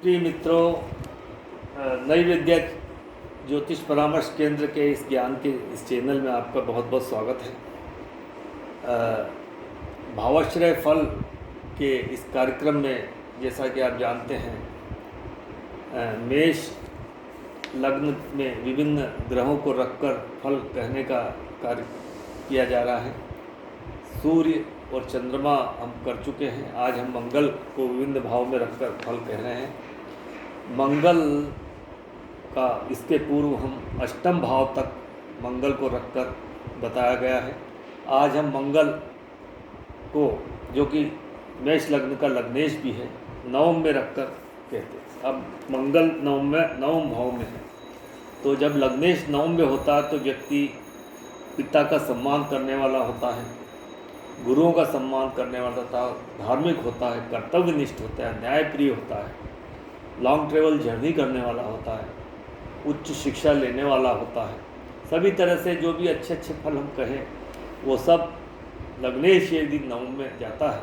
प्रिय मित्रों, नई विद्या ज्योतिष परामर्श केंद्र के इस ज्ञान के इस चैनल में आपका बहुत बहुत स्वागत है। भावाश्रय फल के इस कार्यक्रम में जैसा कि आप जानते हैं, मेष लग्न में विभिन्न ग्रहों को रखकर फल कहने का कार्य किया जा रहा है। सूर्य और चंद्रमा हम कर चुके हैं। आज हम मंगल को विभिन्न भाव में रखकर फल कह रहे हैं। मंगल का इसके पूर्व हम अष्टम भाव तक मंगल को रखकर बताया गया है। आज हम मंगल को, जो कि मेष लग्न का लग्नेश भी है, नवम में रखकर कहते हैं। अब मंगल नवम भाव में है, तो जब लग्नेश नवम में होता है तो व्यक्ति पिता का सम्मान करने वाला होता है, गुरुओं का सम्मान करने वाला होता है, धार्मिक होता है, कर्तव्यनिष्ठ होता है, न्यायप्रिय होता है, लॉन्ग ट्रेवल जर्नी करने वाला होता है, उच्च शिक्षा लेने वाला होता है। सभी तरह से जो भी अच्छे अच्छे फल हम कहें वो सब लग्नेश यदि नवम में जाता है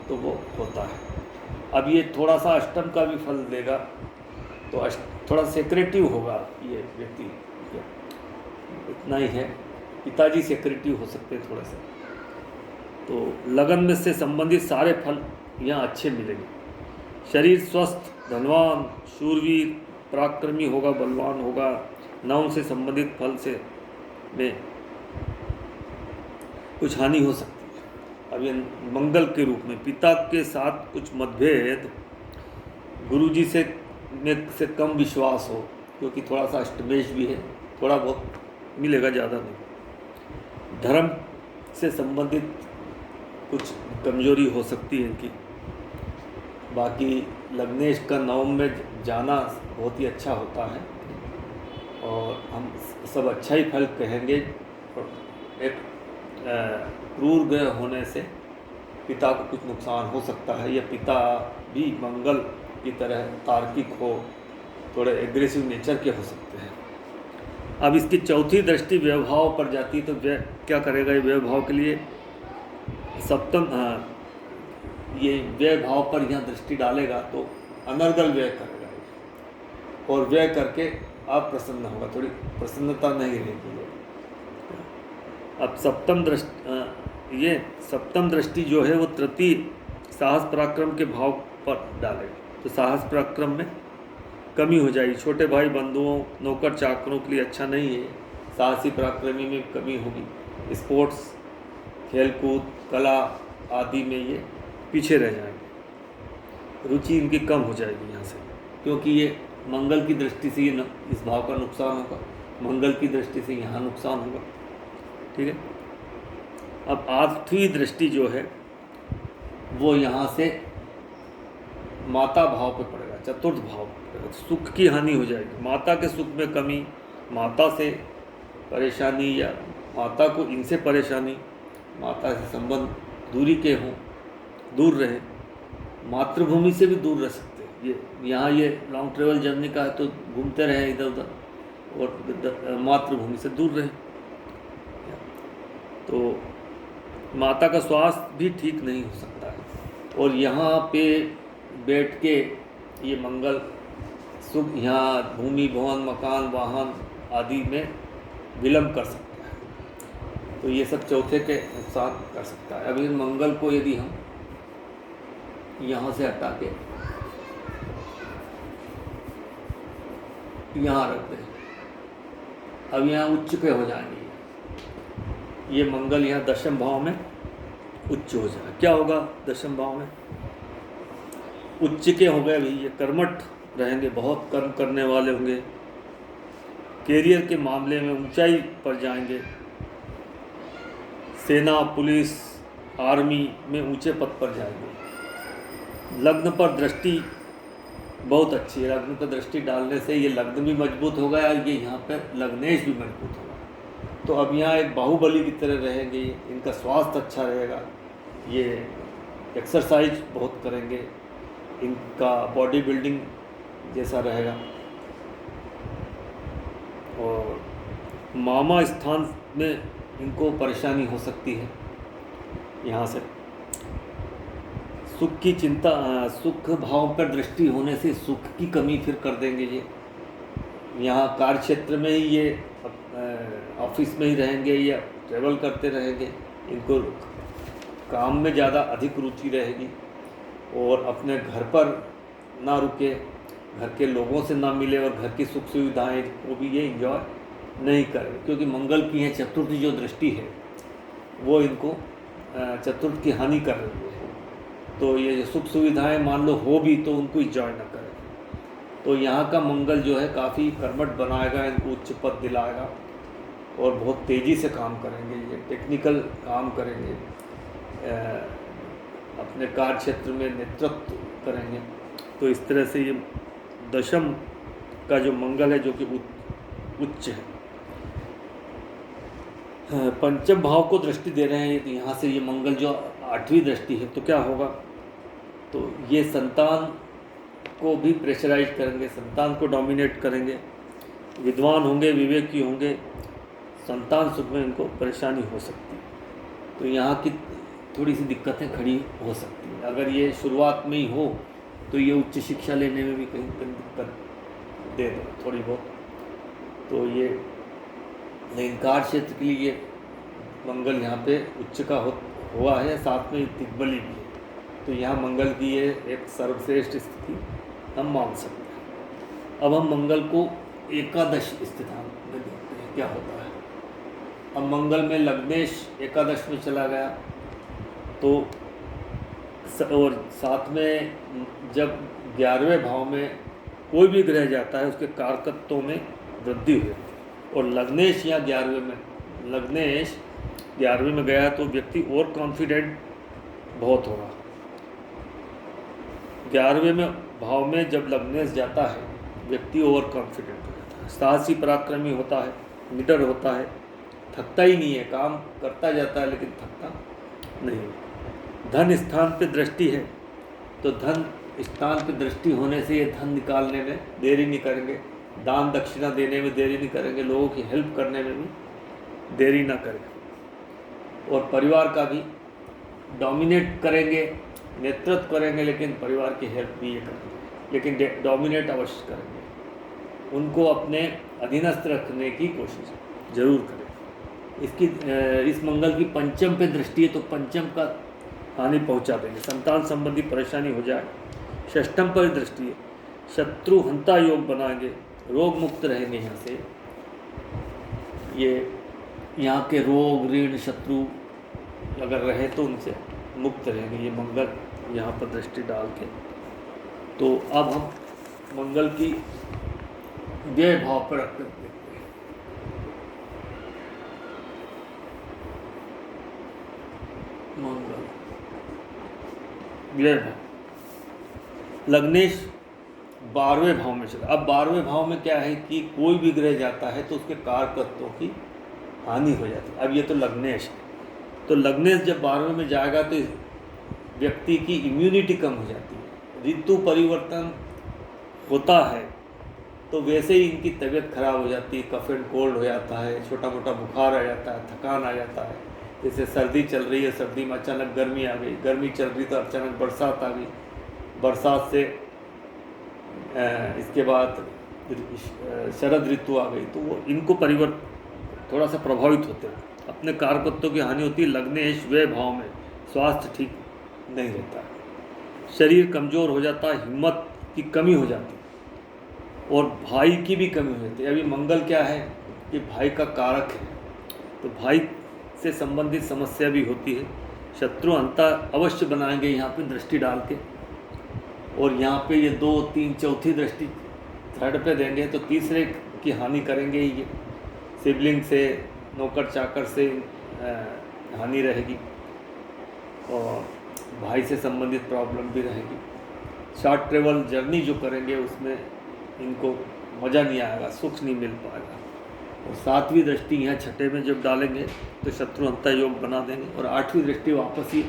तो वो होता है। अब ये थोड़ा सा अष्टम का भी फल देगा तो थोड़ा सेक्रेटिव होगा ये व्यक्ति, इतना ही है। पिताजी सेक्रेटिव हो सकते हैं थोड़ा सा। तो लगन में से संबंधित सारे फल यहाँ अच्छे मिलेंगे। शरीर स्वस्थ, धनवान, शूरवीर, पराक्रमी होगा, बलवान होगा। नवम से संबंधित फल से में कुछ हानि हो सकती है। अब ये मंगल के रूप में पिता के साथ कुछ मतभेद, गुरुजी से कम विश्वास हो, क्योंकि थोड़ा सा अष्टमेश भी है, थोड़ा बहुत मिलेगा, ज़्यादा नहीं। धर्म से संबंधित कुछ कमजोरी हो सकती है इनकी। बाकी लग्नेश का नवम में जाना बहुत ही अच्छा होता है और हम सब अच्छा ही फल कहेंगे। एक क्रूर ग्रह होने से पिता को कुछ नुकसान हो सकता है, या पिता भी मंगल की तरह तार्किक हो, थोड़े एग्रेसिव नेचर के हो सकते हैं। अब इसकी चौथी दृष्टि व्यवभाव पर जाती है, तो क्या करेगा ये व्यवभाव के लिए? सप्तम ये व्यय भाव पर यहाँ दृष्टि डालेगा तो अनर्गल व्यय करेगा और व्यय करके अप्रसन्न होगा, थोड़ी प्रसन्नता नहीं रहेगी। अब सप्तम दृष्टि जो है वो तृतीय साहस पराक्रम के भाव पर डालेगा, तो साहस पराक्रम में कमी हो जाएगी। छोटे भाई बंधुओं, नौकर चाकरों के लिए अच्छा नहीं है। साहसी पराक्रमी में कमी होगी। स्पोर्ट्स, खेलकूद, कला आदि में ये पीछे रह जाएंगे, रुचि इनकी कम हो जाएगी यहाँ से, क्योंकि ये मंगल की दृष्टि से ये इस भाव का नुकसान होगा, मंगल की दृष्टि से यहाँ नुकसान होगा। ठीक है। अब आठवीं दृष्टि जो है वो यहाँ से माता भाव पे पड़ेगा, चतुर्थ भाव पे पड़ेगा। सुख की हानि हो जाएगी, माता के सुख में कमी, माता से परेशानी या माता को इनसे परेशानी, माता से संबंध दूरी के हों, दूर रहे। मातृभूमि से भी दूर रह सकते हैं। ये यहाँ ये लॉन्ग ट्रेवल जर्नी का है तो घूमते रहे इधर उधर, और मातृभूमि से दूर रहे। तो माता का स्वास्थ्य भी ठीक नहीं हो सकता है। और यहाँ पे बैठ के ये मंगल सुख यहाँ भूमि, भवन, मकान, वाहन आदि में विलम्ब कर सकता है, तो ये सब चौथे के नुकसान कर सकता है। अभी मंगल को यदि हम यहाँ से हटा के यहाँ रख दें, अब यहाँ उच्च के हो जाएंगे। ये मंगल यहाँ दशम भाव में उच्च हो जाए। क्या होगा दशम भाव में? उच्च के हो गए। अभी ये कर्मठ रहेंगे, बहुत कर्म करने वाले होंगे, कैरियर के मामले में ऊंचाई पर जाएंगे, सेना, पुलिस, आर्मी में ऊंचे पद पर जाएंगे। लग्न पर दृष्टि बहुत अच्छी है। लग्न पर दृष्टि डालने से ये लग्न भी मजबूत होगा और ये यहाँ पर लग्नेश भी मजबूत होगा। तो अब यहाँ एक बाहुबली की तरह रहेंगे। इनका स्वास्थ्य अच्छा रहेगा, ये एक्सरसाइज बहुत करेंगे, इनका बॉडी बिल्डिंग जैसा रहेगा। और मामा स्थान में इनको परेशानी हो सकती है यहाँ से। सुख की चिंता, सुख भाव पर दृष्टि होने से सुख की कमी फिर कर देंगे ये। यहाँ कार्य क्षेत्र में ही ये ऑफिस में ही रहेंगे या ट्रेवल करते रहेंगे, इनको काम में ज़्यादा अधिक रुचि रहेगी और अपने घर पर ना रुके, घर के लोगों से ना मिले और घर की सुख सुविधाएं को भी ये एंजॉय नहीं करें, क्योंकि मंगल की है चतुर्थ जो दृष्टि है वो इनको चतुर्थ की हानि कर रही है। तो ये जो सुख सुविधाएं मान लो हो भी तो उनको एंजॉय ना करें। तो यहाँ का मंगल जो है काफ़ी कर्मठ बनाएगा, इनको उच्च पद दिलाएगा और बहुत तेज़ी से काम करेंगे, ये टेक्निकल काम करेंगे, अपने कार्य क्षेत्र में नेतृत्व करेंगे। तो इस तरह से ये दशम का जो मंगल है जो कि उच्च है, पंचम भाव को दृष्टि दे रहे हैं। यहाँ से ये मंगल जो 8वीं दृष्टि है, तो क्या होगा, तो ये संतान को भी प्रेशराइज करेंगे, संतान को डोमिनेट करेंगे, विद्वान होंगे, विवेकी होंगे, संतान सुख में इनको परेशानी हो सकती है। तो यहाँ की थोड़ी सी दिक्कतें खड़ी हो सकती हैं। अगर ये शुरुआत में ही हो तो ये उच्च शिक्षा लेने में भी कहीं दिक्कत दे दो थोड़ी बहुत। तो ये लेकिन कार्य क्षेत्र के लिए मंगल यहाँ पे उच्च का हुआ है, साथ में दिग्बली भी है। तो यहाँ मंगल की ये एक सर्वश्रेष्ठ स्थिति हम मान सकते हैं। अब हम मंगल को एकादश स्थान में देखते हैं क्या होता है। अब मंगल में लग्नेश एकादश में चला गया, तो और साथ में जब 11वें भाव में कोई भी ग्रह जाता है उसके कारकत्वों में वृद्धि हुई, और लग्नेश या 11वें में गया तो व्यक्ति और कॉन्फिडेंट बहुत होगा। 11वें में भाव में जब लग्नेश जाता है व्यक्ति ओवर कॉन्फिडेंट हो जाता है, साहसी पराक्रमी होता है, निडर होता है, थकता ही नहीं है, काम करता जाता है लेकिन थकता नहीं। धन स्थान पे दृष्टि है, तो धन स्थान पे दृष्टि होने से ये धन निकालने में देरी नहीं करेंगे, दान दक्षिणा देने में देरी नहीं करेंगे, लोगों की हेल्प करने में भी देरी ना करेंगे, और परिवार का भी डोमिनेट करेंगे, नेतृत्व करेंगे, लेकिन परिवार की हेल्प भी ये करेंगे, लेकिन डोमिनेट अवश्य करेंगे, उनको अपने अधीनस्थ रखने की कोशिश जरूर करें। इस मंगल की पंचम पे दृष्टि है, तो पंचम का हानि पहुंचा देंगे, संतान संबंधी परेशानी हो जाए। षष्ठम पर दृष्टि है, शत्रु हंता योग बनाएंगे, रोग मुक्त रहेंगे। यहाँ से ये यहाँ के रोग ऋण शत्रु अगर रहे तो उनसे मुक्त रहेंगे, ये मंगल यहाँ पर दृष्टि डाल के। तो अब हम मंगल की व्यय भाव पर रखते हैं। मंगल व्यय भाव, लग्नेश 12वें भाव में चला। अब 12वें भाव में क्या है कि कोई भी ग्रह जाता है तो उसके कारकत्वों की हानि हो जाती है। अब ये तो लग्नेश है, तो लग्नेश जब 12वें में जाएगा तो व्यक्ति की इम्यूनिटी कम हो जाती है, ऋतु परिवर्तन होता है तो वैसे ही इनकी तबीयत खराब हो जाती है, कफ एंड कोल्ड हो जाता है, छोटा मोटा बुखार आ जाता है, थकान आ जाता है। जैसे सर्दी चल रही है, सर्दी में अचानक गर्मी आ गई, गर्मी चल रही तो अचानक बरसात आ गई, बरसात से इसके बाद शरद ऋतु आ गई, तो वो इनको परिवर्तन थोड़ा सा प्रभावित होते हैं, अपने कारकत्वों की हानि होती है। लग्नेश व्यय भाव में स्वास्थ्य ठीक नहीं रहता है, शरीर कमज़ोर हो जाता है, हिम्मत की कमी हो जाती है और भाई की भी कमी हो जाती है। अभी मंगल क्या है कि भाई का कारक है, तो भाई से संबंधित समस्या भी होती है। शत्रु अंता अवश्य बनाएंगे यहाँ पे दृष्टि डाल के, और यहाँ पे ये 2, 3, चौथी दृष्टि थर्ड पे देंगे तो तीसरे की हानि करेंगे ही। ये सिबलिंग से, नौकर चाकर से हानि रहेगी और भाई से संबंधित प्रॉब्लम भी रहेगी। शॉर्ट ट्रेवल जर्नी जो करेंगे उसमें इनको मज़ा नहीं आएगा, सुख नहीं मिल पाएगा। और 7वीं दृष्टि यहाँ छठे में जब डालेंगे तो शत्रु हंता योग बना देंगे, और 8वीं दृष्टि वापस ही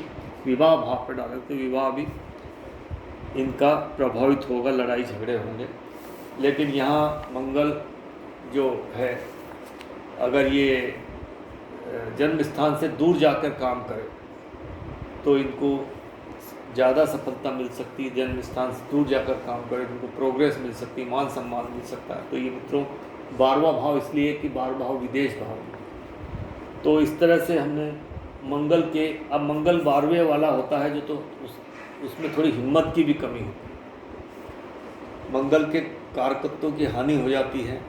विवाह भाव पर डालेंगे तो विवाह भी इनका प्रभावित होगा, लड़ाई झगड़े होंगे। लेकिन यहाँ मंगल जो है अगर ये जन्म स्थान से दूर जाकर काम करे तो इनको ज़्यादा सफलता मिल सकती है, जन्म स्थान से दूर जाकर काम करें उनको प्रोग्रेस मिल सकती है, मान सम्मान मिल सकता है। तो ये मित्रों 12वां भाव इसलिए कि 12वां भाव विदेश भाव है। तो इस तरह से हमने मंगल के, अब मंगल 12वें वाला होता है जो, तो उसमें थोड़ी हिम्मत की भी कमी होती है, मंगल के कारकत्वों की हानि हो जाती है,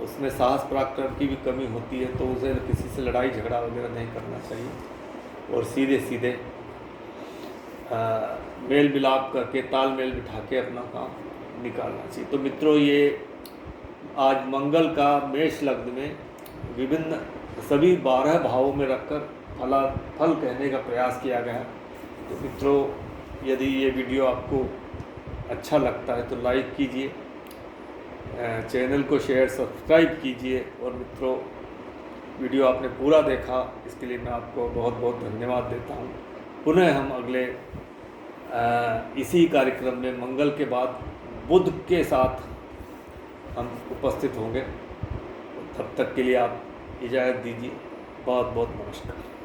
उसमें साहस पराक्रम की भी कमी होती है। तो उसे किसी से लड़ाई झगड़ा वगैरह नहीं करना चाहिए और सीधे सीधे मेल मिलाप करके तालमेल बिठा के अपना काम निकालना चाहिए। तो मित्रों ये आज मंगल का मेष लग्न में विभिन्न सभी 12 भावों में रखकर फल कहने का प्रयास किया गया। तो मित्रों यदि ये वीडियो आपको अच्छा लगता है तो लाइक कीजिए, चैनल को शेयर सब्सक्राइब कीजिए। और मित्रों वीडियो आपने पूरा देखा इसके लिए मैं आपको बहुत बहुत धन्यवाद देता हूँ। पुनः हम अगले इसी कार्यक्रम में मंगल के बाद बुध के साथ हम उपस्थित होंगे। तब तक के लिए आप इजाज़त दीजिए। बहुत बहुत नमस्कार।